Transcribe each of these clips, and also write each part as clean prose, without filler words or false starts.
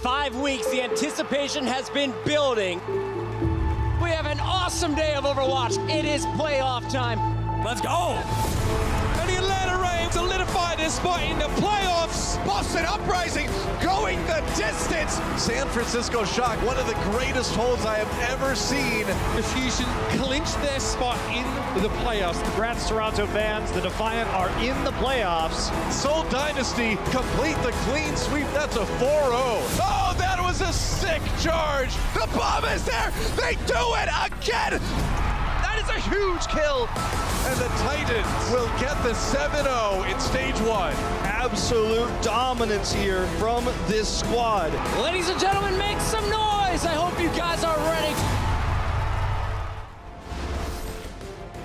5 weeks, the anticipation has been building. We have an awesome day of Overwatch. It is playoff time. Let's go. And the Atlanta Reign solidify their spot in the playoffs. Boston Uprising going the distance. San Francisco Shock, one of the greatest holds I have ever seen. The Fusion clinched their spot in the playoffs. Congrats, Toronto fans. The Defiant are in the playoffs. Seoul Dynasty complete the clean sweep. That's a 4-0. Oh, that was a sick charge. The bomb is there. They do it again. That is a huge kill. And the Titans will get the 7-0 in stage 1. Absolute dominance here from this squad. Ladies and gentlemen, make some noise. I hope you guys are ready.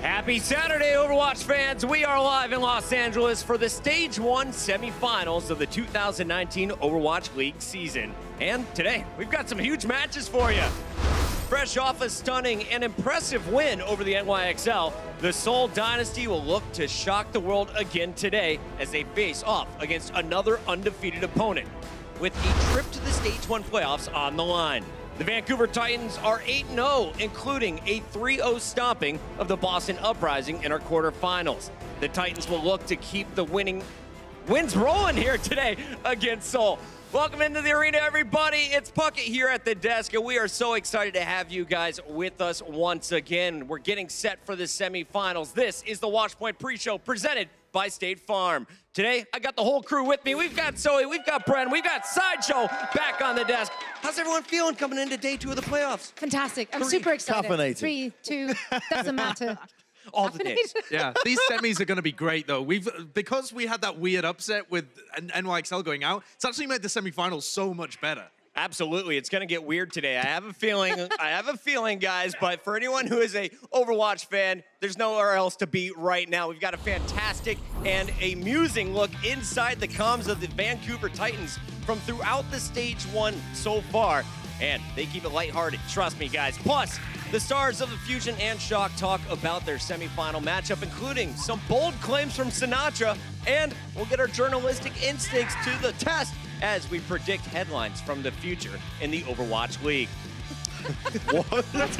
Happy Saturday, Overwatch fans. We are live in Los Angeles for the Stage 1 semifinals of the 2019 Overwatch League season. And today, we've got some huge matches for you. Fresh off a stunning and impressive win over the NYXL, the Seoul Dynasty will look to shock the world again today as they face off against another undefeated opponent, with a trip to the Stage 1 playoffs on the line. The Vancouver Titans are 8-0, including a 3-0 stomping of the Boston Uprising in our quarterfinals. The Titans will look to keep the wins rolling here today against Seoul. Welcome into the arena, everybody. It's Puckett here at the desk, and we are so excited to have you guys with us once again. We're getting set for the semifinals. This is the Watchpoint pre-show presented by State Farm. Today, I got the whole crew with me. We've got Zoe, we've got Bren, we've got Sideshow back on the desk. How's everyone feeling coming into day 2 of the playoffs? Fantastic. I'm super excited. Caffeinated. 3, 2, doesn't matter. All the days. Yeah, these semis are going to be great, though. Because we had that weird upset with NYXL going out, it's actually made the semifinals so much better. Absolutely, it's going to get weird today. I have a feeling, guys, but for anyone who is a Overwatch fan, there's nowhere else to be right now. We've got a fantastic and amusing look inside the comms of the Vancouver Titans from throughout the Stage 1 so far, and they keep it lighthearted, trust me, guys. Plus, the stars of the Fusion and Shock talk about their semifinal matchup, including some bold claims from Sinatra, and we'll get our journalistic instincts to the test as we predict headlines from the future in the Overwatch League. What? It's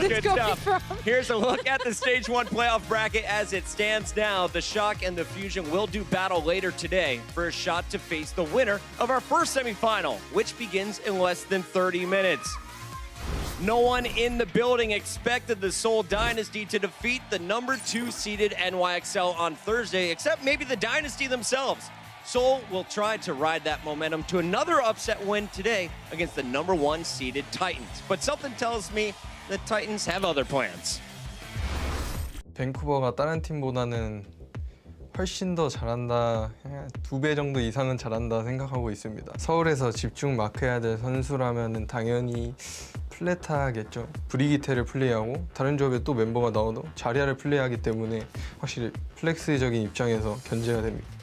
good stuff. Here's a look at the Stage 1 playoff bracket as it stands now. The Shock and the Fusion will do battle later today for a shot to face the winner of our first semifinal, which begins in less than 30 minutes. No one in the building expected the Seoul Dynasty to defeat the #2 seeded NYXL on Thursday, except maybe the Dynasty themselves. Seoul will try to ride that momentum to another upset win today against the #1 seeded Titans. But something tells me the Titans have other plans. 밴쿠버가 다른 팀보다는 훨씬 더 잘한다, 2배 정도 이상은 잘한다 생각하고 있습니다. 서울에서 집중 마크해야 될 선수라면 당연히 플레타겠죠. 브리기테를 플레이하고 다른 조합에 또 멤버가 나와도 자리아를 플레이하기 때문에 확실히 플렉스적인 입장에서 견제가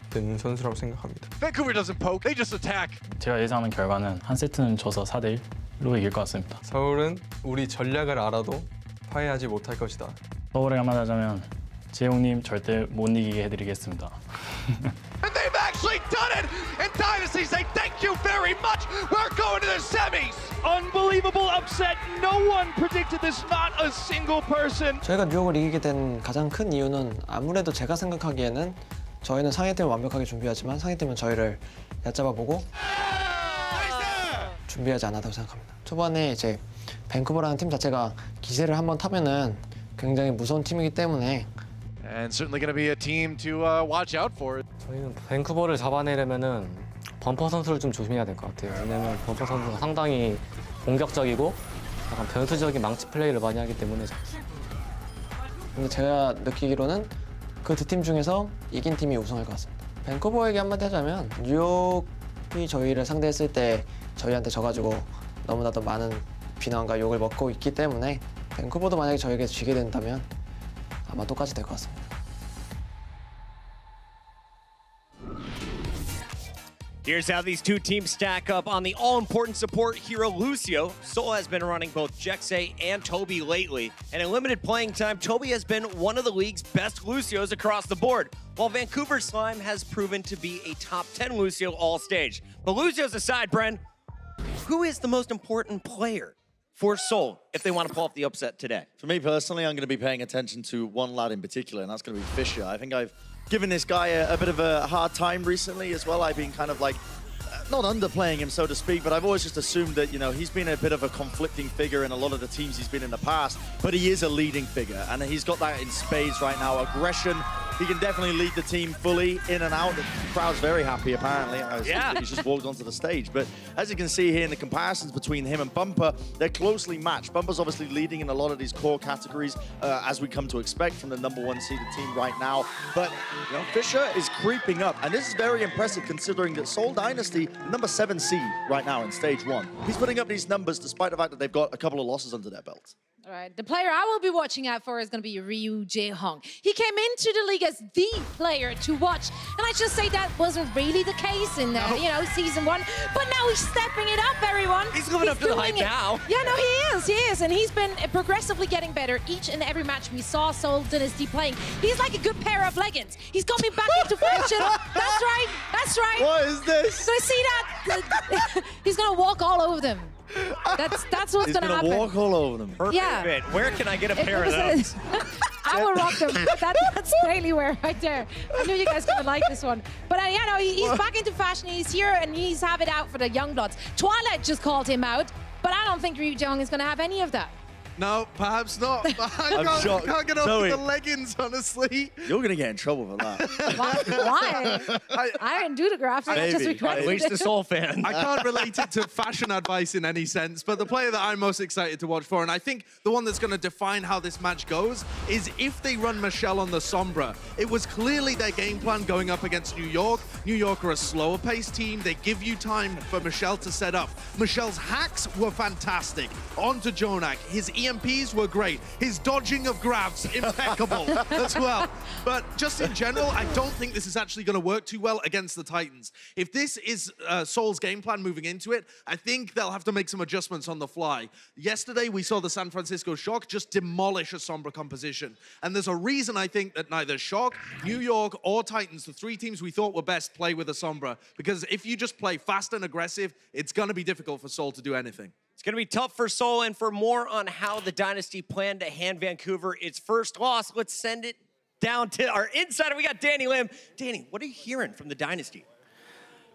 되는 선수라고 생각합니다. Vancouver doesn't poke, they just attack. 제가 예상하는 결과는 한 세트는 져서 4대1로 이길 것 같습니다. 서울은 우리 전략을 알아도 파괴하지 못할 것이다. 서울에 한마디 하자면 재용님 절대 못 이기게 해드리겠습니다. And they've actually done it! And Dynasty say thank you very much! We're going to the semis! Unbelievable upset. No one predicted this, not a single person. 저희가 뉴욕을 이기게 된 가장 큰 이유는 아무래도 제가 생각하기에는 저희는 상대팀을 완벽하게 준비하지만 상대팀은 저희를 얕잡아보고 준비하지 않았다고 생각합니다. 초반에 이제 밴쿠버라는 팀 자체가 기세를 한번 타면은 굉장히 무서운 팀이기 때문에 And certainly going to be a team to watch out for. 저희는 밴쿠버를 잡아내려면은 범퍼 선수를 좀 조심해야 될 것 같아요. 왜냐면 범퍼 선수가 상당히 공격적이고 약간 변수적인 망치 플레이를 많이 하기 때문에. 근데 제가 느끼기로는 그 두 팀 중에서 이긴 팀이 우승할 것 같습니다. 밴쿠버에게 한마디 하자면 뉴욕이 저희를 상대했을 때 저희한테 져가지고 너무나도 많은 비난과 욕을 먹고 있기 때문에 밴쿠버도 만약에 저에게 지게 된다면 아마 똑같이 될 것 같습니다. Here's how these two teams stack up on the all-important support hero Lucio. Seoul has been running both Jexay and Toby lately, and in limited playing time, Toby has been one of the league's best Lucios across the board, while Vancouver Slime has proven to be a top 10 Lucio all stage. But Lucio's aside, Bren, who is the most important player for Seoul if they want to pull off the upset today? For me personally, I'm going to be paying attention to one lad in particular, and that's going to be Fisher. I think I've given this guy a bit of a hard time recently as well. I've been kind of like, not underplaying him, so to speak, but I've always just assumed that, you know, he's been a bit of a conflicting figure in a lot of the teams he's been in the past, but he is a leading figure, and he's got that in spades right now. Aggression, he can definitely lead the team fully in and out. The crowd's very happy, apparently. Yeah. He's just walked onto the stage. But as you can see here in the comparisons between him and Bumper, they're closely matched. Bumper's obviously leading in a lot of these core categories, as we come to expect from the #1 seeded team right now. But, you know, Fisher is creeping up, and this is very impressive considering that Seoul Dynasty, the #7 seed right now in stage 1. He's putting up these numbers despite the fact that they've got a couple of losses under their belt. All right, the player I will be watching out for is going to be Ryu Jae-hong. He came into the league as the player to watch, and I just say that wasn't really the case in you know, season 1. But now he's stepping it up, everyone. He's living up to the hype now. Yeah, no, he is, and he's been progressively getting better each and every match we saw Seoul Dynasty playing. He's like a good pair of leggings. He's got me back into fashion. That's right. That's right. What is this? So see that? He's going to walk all over them. That's what's going to happen. He's going to walk all over them. Perfect Yeah. fit. Where can I get a pair of those? I will rock them. That's daily wear right there. I knew you guys gonna like this one. But yeah, no, he's back into fashion. He's here and he's have it out for the young bloods. Twilight just called him out, but I don't think Ryu Jae-hong is gonna have any of that. No, perhaps not. I can't get off the leggings, honestly. You're going to get in trouble for that. Why? I didn't do the graphics. I just requested At least the it. Seoul fan. I can't relate it to fashion advice in any sense, but the player that I'm most excited to watch for, and I think the one that's going to define how this match goes, is if they run Michelle on the Sombra. It was clearly their game plan going up against New York. New York are a slower paced team. They give you time for Michelle to set up. Michelle's hacks were fantastic. On to Jonak. His EMPs were great. His dodging of grabs, impeccable as well. But just in general, I don't think this is actually going to work too well against the Titans. If this is Seoul's game plan moving into it, I think they'll have to make some adjustments on the fly. Yesterday, we saw the San Francisco Shock just demolish a Sombra composition. And there's a reason I think that neither Shock, New York, or Titans, the 3 teams we thought were best, play with a Sombra. Because if you just play fast and aggressive, it's going to be difficult for Seoul to do anything. It's going to be tough for Seoul, and for more on how the Dynasty planned to hand Vancouver its first loss, let's send it down to our insider. We got Danny Lim. Danny, what are you hearing from the Dynasty?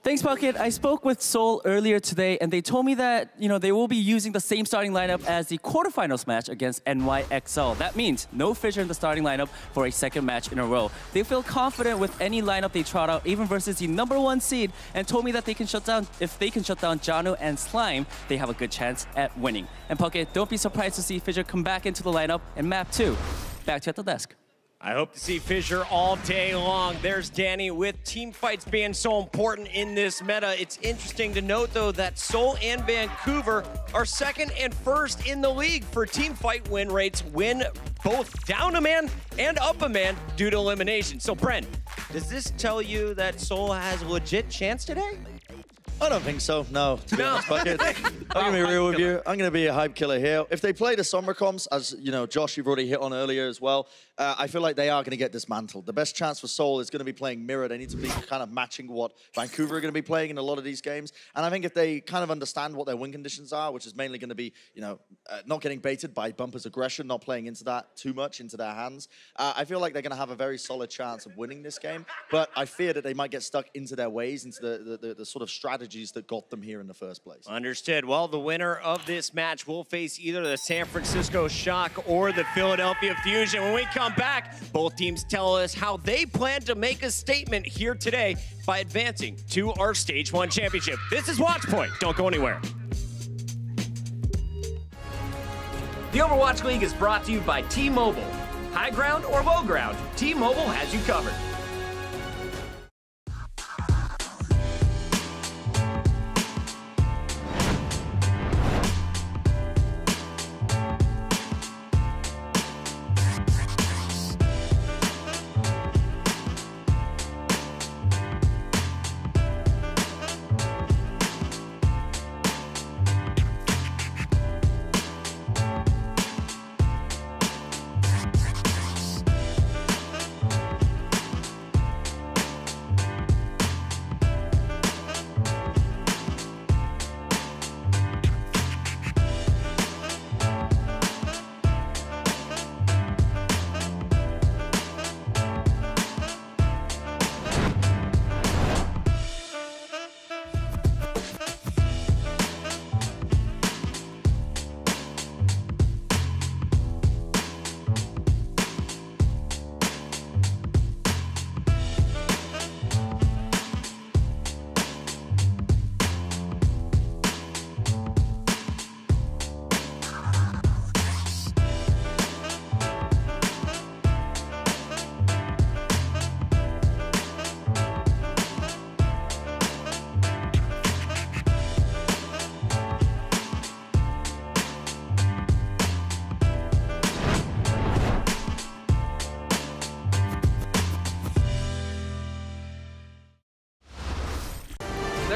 Thanks, Bucket. I spoke with Seoul earlier today, and they told me that, you know, they will be using the same starting lineup as the quarterfinals match against NYXL. That means no Fisher in the starting lineup for a second match in a row. They feel confident with any lineup they trot out, even versus the #1 seed, and told me that they can shut down, if they can shut down Janu and Slime, they have a good chance at winning. And Bucket, don't be surprised to see Fisher come back into the lineup in map 2. Back to you at the desk. I hope to see Fisher all day long. There's Danny with team fights being so important in this meta. It's interesting to note, though, that Seoul and Vancouver are 2nd and 1st in the league for team fight win rates, win both down a man and up a man due to elimination. So, Brent, does this tell you that Seoul has a legit chance today? I don't think so, no, to be honest, Bucket. I'm going to be real with you. I'm going to be a hype killer here. If they play the Sombra comps, as you know, Josh, you've already hit on earlier as well, I feel like they are going to get dismantled. The best chance for Seoul is going to be playing mirror. They need to be kind of matching what Vancouver are going to be playing in a lot of these games. And I think if they kind of understand what their win conditions are, which is mainly going to be, you know, not getting baited by Bumper's aggression, not playing into that too much into their hands, I feel like they're going to have a very solid chance of winning this game. But I fear that they might get stuck into their ways, into the sort of strategies that got them here in the first place. Understood. Well, the winner of this match will face either the San Francisco Shock or the Philadelphia Fusion. When we come back, both teams tell us how they plan to make a statement here today by advancing to our Stage 1 championship. This is Watchpoint. Don't go anywhere. The Overwatch League is brought to you by T-Mobile. High ground or low ground, T-Mobile has you covered.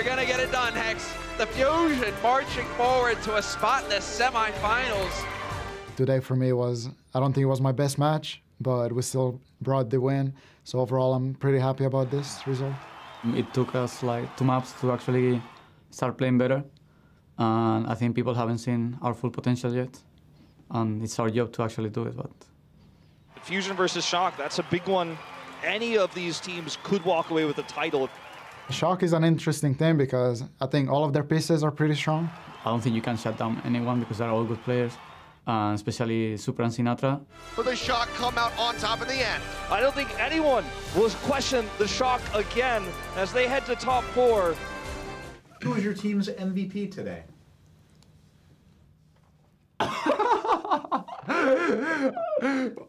They're going to get it done, Hex. The Fusion marching forward to a spot in the semifinals. Today for me I don't think it was my best match, but we still brought the win. So overall, I'm pretty happy about this result. It took us like 2 maps to actually start playing better. And I think people haven't seen our full potential yet. And it's our job to actually do it. But Fusion versus Shock, that's a big one. Any of these teams could walk away with the title. Shock is an interesting thing because I think all of their pieces are pretty strong. I don't think you can shut down anyone because they're all good players. Especially Super and Sinatra. Will the Shock come out on top in the end? I don't think anyone will question the Shock again as they head to top 4. Who was your team's MVP today?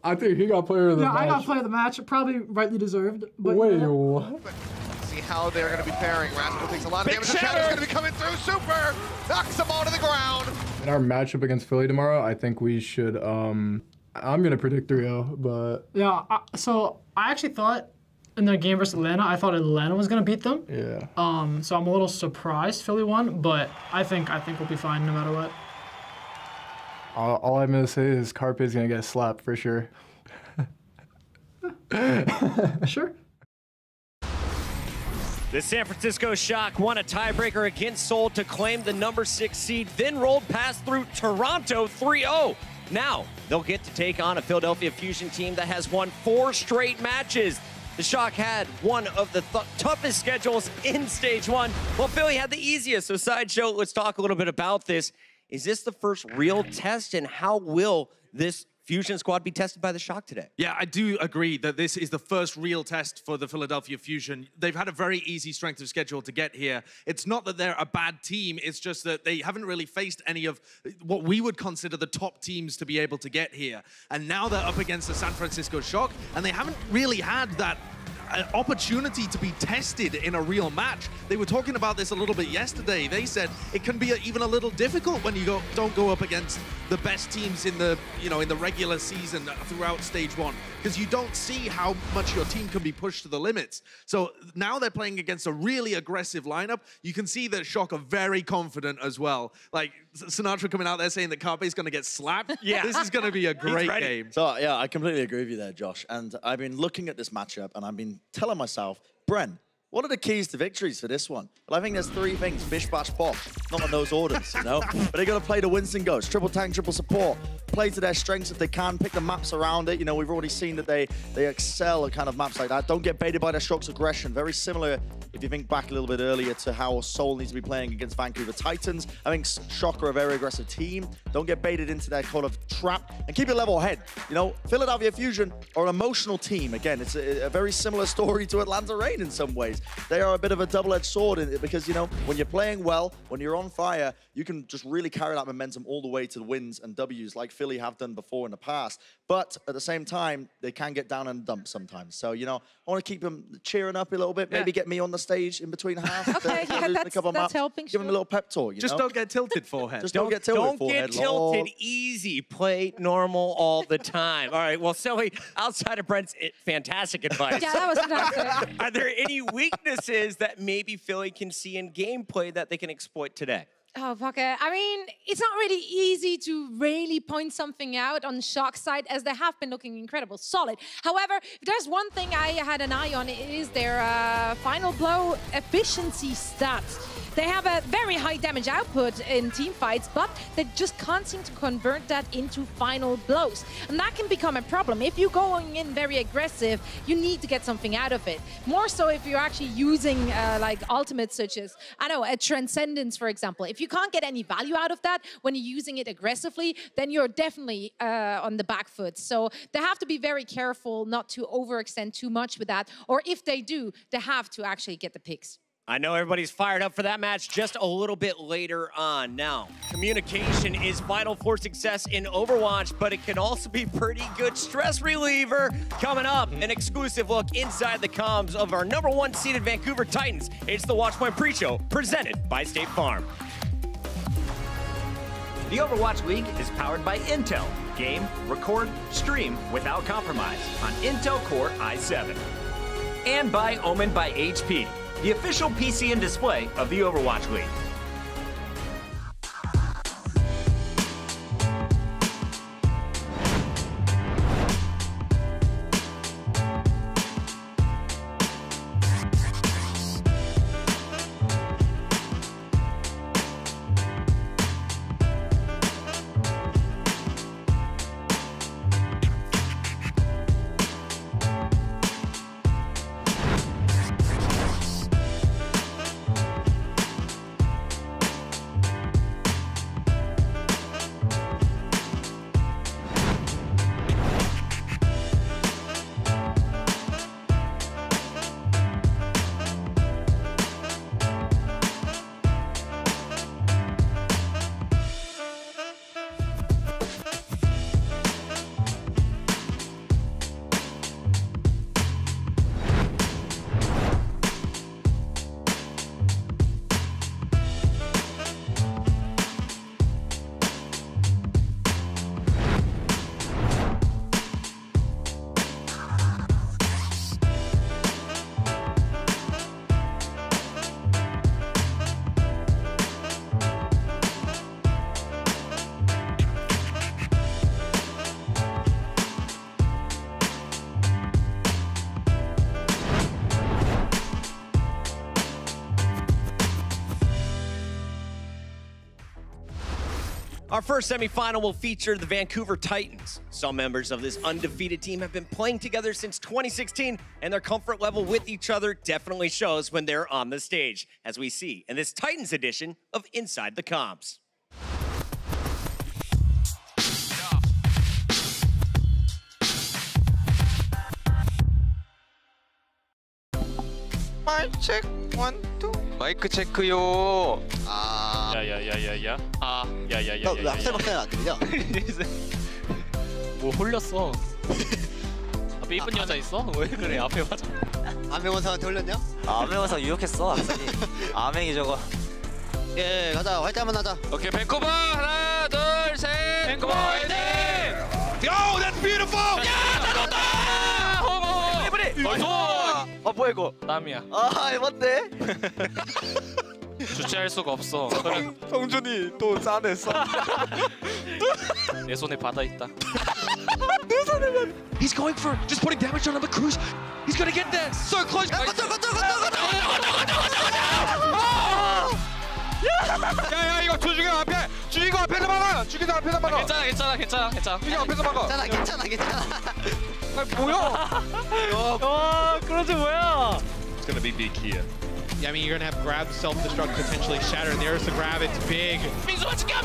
I think he got player of the match. Yeah, I got player of the match. Probably rightly deserved. But Wait, what? See how they're going to be pairing. Rascal takes a lot of damage. The Shadow's going to be coming through. Super! Knocks them all to the ground. In our matchup against Philly tomorrow, I think we should, I'm going to predict 3-0, but... Yeah, so I actually thought in their game versus Atlanta, I thought Atlanta was going to beat them. Yeah. So I'm a little surprised Philly won, but I think we'll be fine no matter what. All I'm going to say is Carpe's going to get slapped for sure. Sure. The San Francisco Shock won a tiebreaker against Seoul to claim the number 6 seed, then rolled past through Toronto 3-0. Now, they'll get to take on a Philadelphia Fusion team that has won 4 straight matches. The Shock had one of the toughest schedules in Stage 1, while Philly had the easiest. So Sideshow, let's talk a little bit about this. Is this the first real test, and how will this Fusion squad be tested by the Shock today? Yeah, I do agree that this is the first real test for the Philadelphia Fusion. They've had a very easy strength of schedule to get here. It's not that they're a bad team, it's just that they haven't really faced any of what we would consider the top teams to be able to get here. And now they're up against the San Francisco Shock, and they haven't really had that opportunity to be tested in a real match. They were talking about this a little bit yesterday. They said it can be even a little difficult when you don't go up against the best teams in the in the regular season throughout Stage 1, because you don't see how much your team can be pushed to the limits. So now they're playing against a really aggressive lineup. You can see that Shock are very confident as well. Like Sinatra coming out there saying that Carpe's going to get slapped. Yeah. This is going to be a great game. So yeah, I completely agree with you there, Josh. And I've been looking at this matchup and I've been telling myself, Bren, what are the keys to victories for this one? Well, I think there's 3 things. Bish, bash, pop. Not on those orders, you know? But they got to play the Winston Ghost. Triple tank, triple support. Play to their strengths if they can. Pick the maps around it. You know, we've already seen that they excel at kind of maps like that. Don't get baited by their Shock's aggression. Very similar, if you think back a little bit earlier, to how Seoul needs to be playing against Vancouver Titans. I think Shock are a very aggressive team. Don't get baited into that kind of trap. And keep your level head. You know, Philadelphia Fusion are an emotional team. Again, it's a very similar story to Atlanta Reign in some ways. They are a bit of a double-edged sword in it because, you know, when you're playing well, when you're on fire, you can just really carry that momentum all the way to the wins and W's like Philly have done before in the past. But at the same time, they can get down and dump sometimes. So, you know, I want to keep them cheering up a little bit. Maybe get me on the stage in between half. Okay, that's helping. Give them a little pep talk, Just don't get tilted, forehead. Just don't get tilted, forehead. Don't get tilted. Easy. Play normal all the time. All right, well, Silly, outside of Brent's fantastic advice. Yeah, that was fantastic. Are there any weaknesses that maybe Philly can see in gameplay that they can exploit today? Oh, fuck it. I mean, it's not really easy to really point something out on Shock's side, as they have been looking incredible, solid. However, if there's one thing I had an eye on, it is their final blow efficiency stats. They have a very high damage output in team fights, but they just can't seem to convert that into final blows. And that can become a problem. If you're going in very aggressive, you need to get something out of it. More so if you're actually using like ultimates such as, I don't know, a Transcendence, for example. If you can't get any value out of that when you're using it aggressively, then you're definitely on the back foot. So they have to be very careful not to overextend too much with that. Or if they do, they have to actually get the picks. I know everybody's fired up for that match just a little bit later on. Now, communication is vital for success in Overwatch, but it can also be pretty good stress reliever. Coming up, an exclusive look inside the comms of our #1 seeded Vancouver Titans. It's the Watchpoint Pre-Show, presented by State Farm. The Overwatch League is powered by Intel. Game, record, stream without compromise on Intel Core i7. And by Omen by HP. the official PC and display of the Overwatch League. Our first semifinal will feature the Vancouver Titans. Some members of this undefeated team have been playing together since 2016, and their comfort level with each other definitely shows when they're on the stage, as we see in this Titans edition of Inside the Comps. 마이크 체크 1, 2 마이크 체크요. 야야야야야. 야야야야야. 왜 앞에 박자는 안 들리냐? 뭐 홀렸어. 앞에 이쁜 여자 있어? 왜 그래? 앞에 화장. 암행원상한테 홀렸냐? 암행원상 유혹했어 악상이. 암행이 저거. 예, 가자. 화이팅 한번 하자. 오케이, 밴쿠버 하나, 둘, 셋. 밴쿠버 화이팅! Oh, that's beautiful! 야, 잘했다! 호모! 에브리! 뭐야 이거? 땀이야. 뭔데? 주체할 수가 없어. 성준이 또 짠했어. 내 손에 바다 있다. 내 손에만. He's going for just putting damage on the cruise. He's gonna get there. So close. 야야 이거 주지가 앞에. 주지가 앞에서 막아. 주지가 앞에서 막아. 괜찮아. 주지가 앞에서 막아. 괜찮아. 뭐야? 그러지 뭐야? It's gonna be big here. Yeah, I mean, you're gonna have grab self-destruct potentially shatter, and there's the grab. It's big. 민수가 지켜.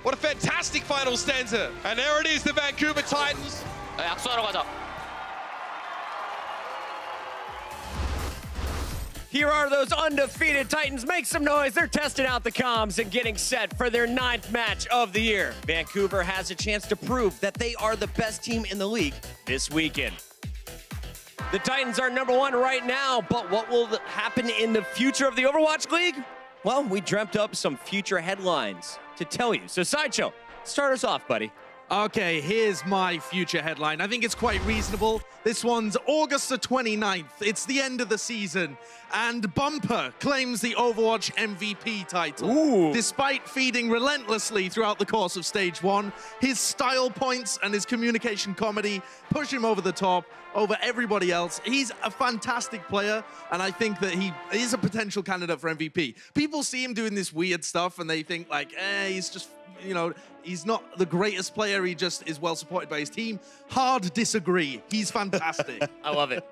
What a fantastic final stanza! And there it is, the Vancouver Titans. 약수하러 가자. Here are those undefeated Titans. Make some noise. They're testing out the comms and getting set for their 9th match of the year. Vancouver has a chance to prove that they are the best team in the league this weekend. The Titans are #1 right now, but what will happen in the future of the Overwatch League? Well, we dreamt up some future headlines to tell you. So Sideshow, start us off, buddy. Okay, here's my future headline. I think it's quite reasonable. This one's August the 29th. It's the end of the season, and Bumper claims the Overwatch MVP title. Ooh. Despite feeding relentlessly throughout the course of Stage 1, his style points and his communication comedy push him over the top, over everybody else. He's a fantastic player, and I think that he is a potential candidate for MVP. People see him doing this weird stuff, and they think, like, he's just... You know, he's not the greatest player. He just is well supported by his team. Hard disagree. He's fantastic. I love it.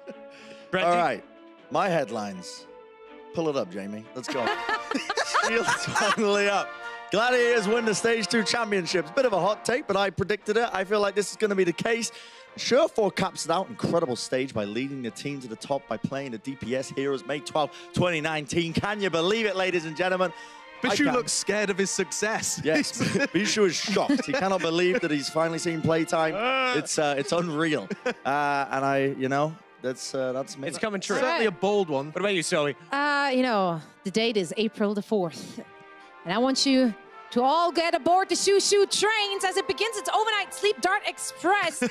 All right, my headlines. Pull it up, Jamie. Let's go. Shield's finally up. Gladiators win the Stage 2 championships. Bit of a hot take, but I predicted it. I feel like this is going to be the case. Surefour caps it out. Incredible stage by leading the team to the top by playing the DPS Heroes May 12, 2019. Can you believe it, ladies and gentlemen? Bishu looks scared of his success. Yes, Bishu is shocked. He cannot believe that he's finally seen playtime. It's unreal. And that's me. It's coming true. Certainly a bold one. What about you, Zoe? The date is April the 4th. And I want you to all get aboard the Shoo trains as it begins its overnight sleep dart express.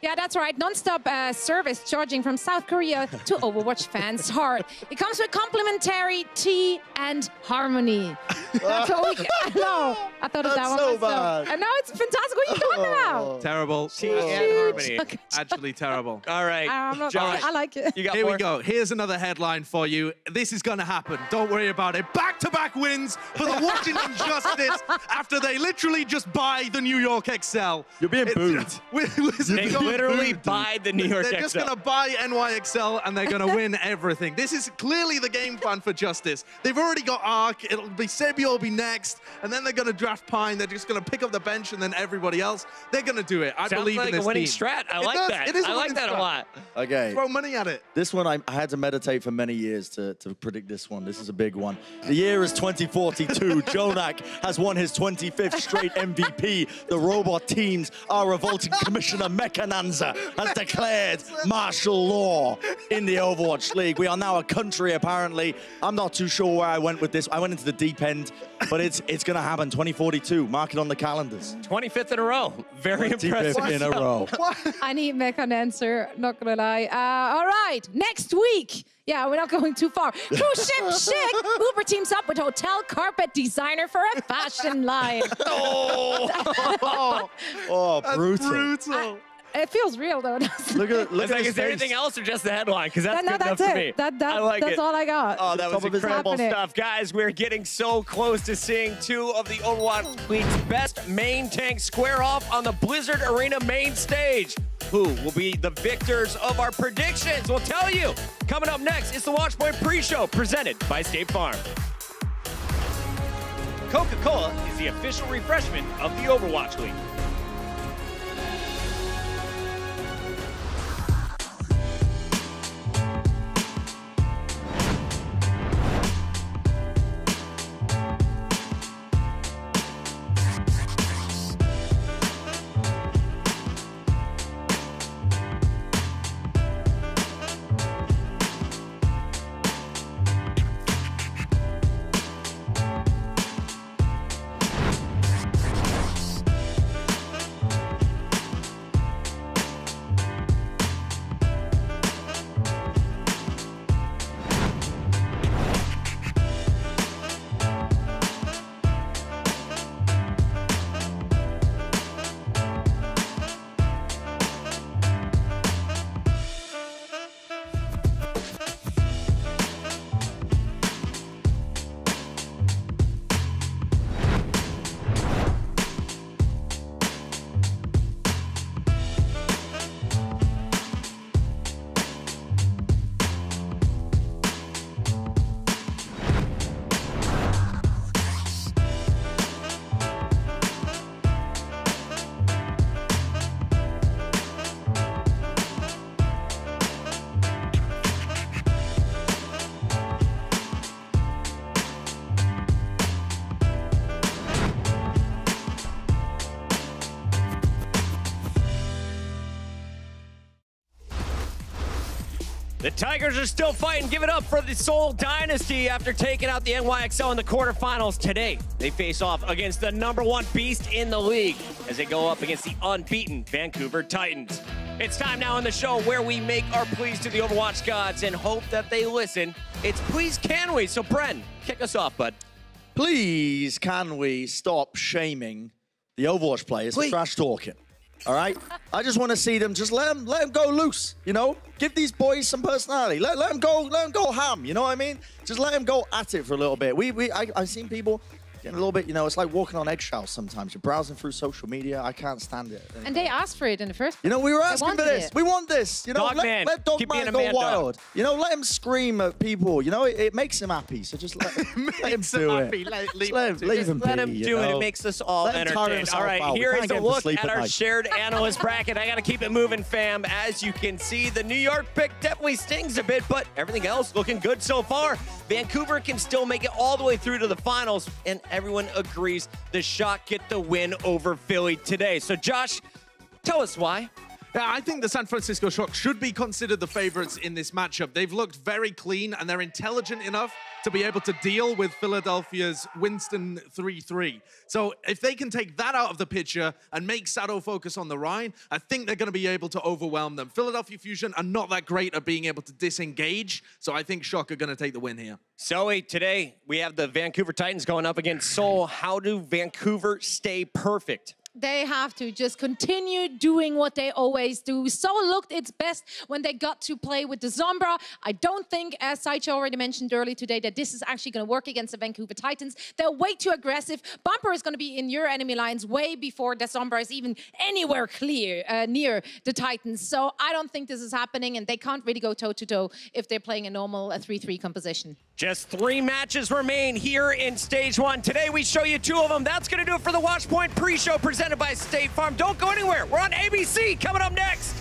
Yeah, that's right. Non-stop service charging from South Korea to Overwatch fans' heart. It comes with complimentary tea and harmony. That's what we. I know. I thought of that one so myself. bad. I know it's fantastic. What are you talking about? Terrible. Tea and harmony. Actually terrible. All right. I'm not, Josh, I like it. you got Here more? we go. Here's another headline for you. This is going to happen. Don't worry about it. Back-to-back wins for the Washington Justice after they literally just buy the New York XL. You're being booed. They literally buy the New York XL. They're just going to buy NYXL and they're going to win everything. This is clearly the game plan for Justice. They've already got Arc. It'll be Sebio will be next. And then they're going to draft Pine. They're just going to pick up the bench and then everybody else. They're going to do it. I believe like in this a winning team. strat. I like that. It is I like that a lot. Okay. Throw money at it. This one, I had to meditate for many years to predict this one. This is a big one. The year is 2042. Jonak has won his 25th straight MVP. The robot teams are revolting. Commissioner Mechananza has declared martial law in the Overwatch League. We are now a country, apparently. I'm not too sure where I went with this. I went into the deep end, but it's going to happen. 2042. Mark it on the calendars. 25th in a row. Very impressive. 25th in a row. I need Mech an answer, not gonna lie. All right, next week. Yeah, we're not going too far. Cruise Ship Chic. Uber teams up with hotel carpet designer for a fashion line. Oh, brutal. Brutal. It feels real though. Look at Is his there face. anything else or just the headline? Because that's No, good enough that's for it. me. That's it. all I got. Oh, that was incredible happening. stuff. Guys, we're getting so close to seeing two of the Overwatch League's best main tanks square off on the Blizzard Arena main stage. Who will be the victors of our predictions? We'll tell you. Coming up next, it's the Watchpoint pre-show presented by State Farm. Coca-Cola is the official refreshment of the Overwatch League. The Tigers are still fighting. Give it up for the Seoul Dynasty after taking out the NYXL in the quarterfinals today. They face off against the #1 beast in the league as they go up against the unbeaten Vancouver Titans. It's time now on the show where we make our pleas to the Overwatch gods and hope that they listen. It's Please Can We? So Bren, kick us off, bud. Please can we stop shaming the Overwatch players for trash talking? All right? I just want to see them, just let them go loose, you know? Give these boys some personality. Let them go ham, you know what I mean? Just let them go at it for a little bit. I've seen people getting a little bit, you know, it's like walking on eggshells sometimes. You're browsing through social media. I can't stand it. And they asked for it in the first place. You know, we were asking for this. It. We want this. You know, Dogman. let Keep being Dogman a go man wild. dog. You know, let him scream at people. You know, it makes him happy. So just let him do it. Leave him Let him be, do you it. know? It makes us all Let him tire entertained. himself All right, out. We here can't is get a him to look sleep at at our night. shared analyst bracket. I got to keep it moving, fam. As you can see, the New York pick definitely stings a bit, but everything else looking good so far. Vancouver can still make it all the way through to the finals, and everyone agrees the Shock get the win over Philly today. So, Josh, tell us why. Yeah, I think the San Francisco Shock should be considered the favorites in this matchup. They've looked very clean, and they're intelligent enough to be able to deal with Philadelphia's Winston 3-3. So if they can take that out of the picture and make Sado focus on the Rhine, I think they're going to be able to overwhelm them. Philadelphia Fusion are not that great at being able to disengage, so I think Shock are going to take the win here. Zoe, today we have the Vancouver Titans going up against Seoul. How do Vancouver stay perfect? They have to just continue doing what they always do. Seoul looked its best when they got to play with the Sombra. I don't think, as Saicho already mentioned earlier today, that this is actually going to work against the Vancouver Titans. They're way too aggressive. Bumper is going to be in your enemy lines way before the Sombra is even anywhere near the Titans. So I don't think this is happening, and they can't really go toe-to-toe if they're playing a normal 3-3 composition. Just 3 matches remain here in Stage 1. Today we show you 2 of them. That's going to do it for the Watchpoint pre-show presented by State Farm. Don't go anywhere. We're on ABC coming up next.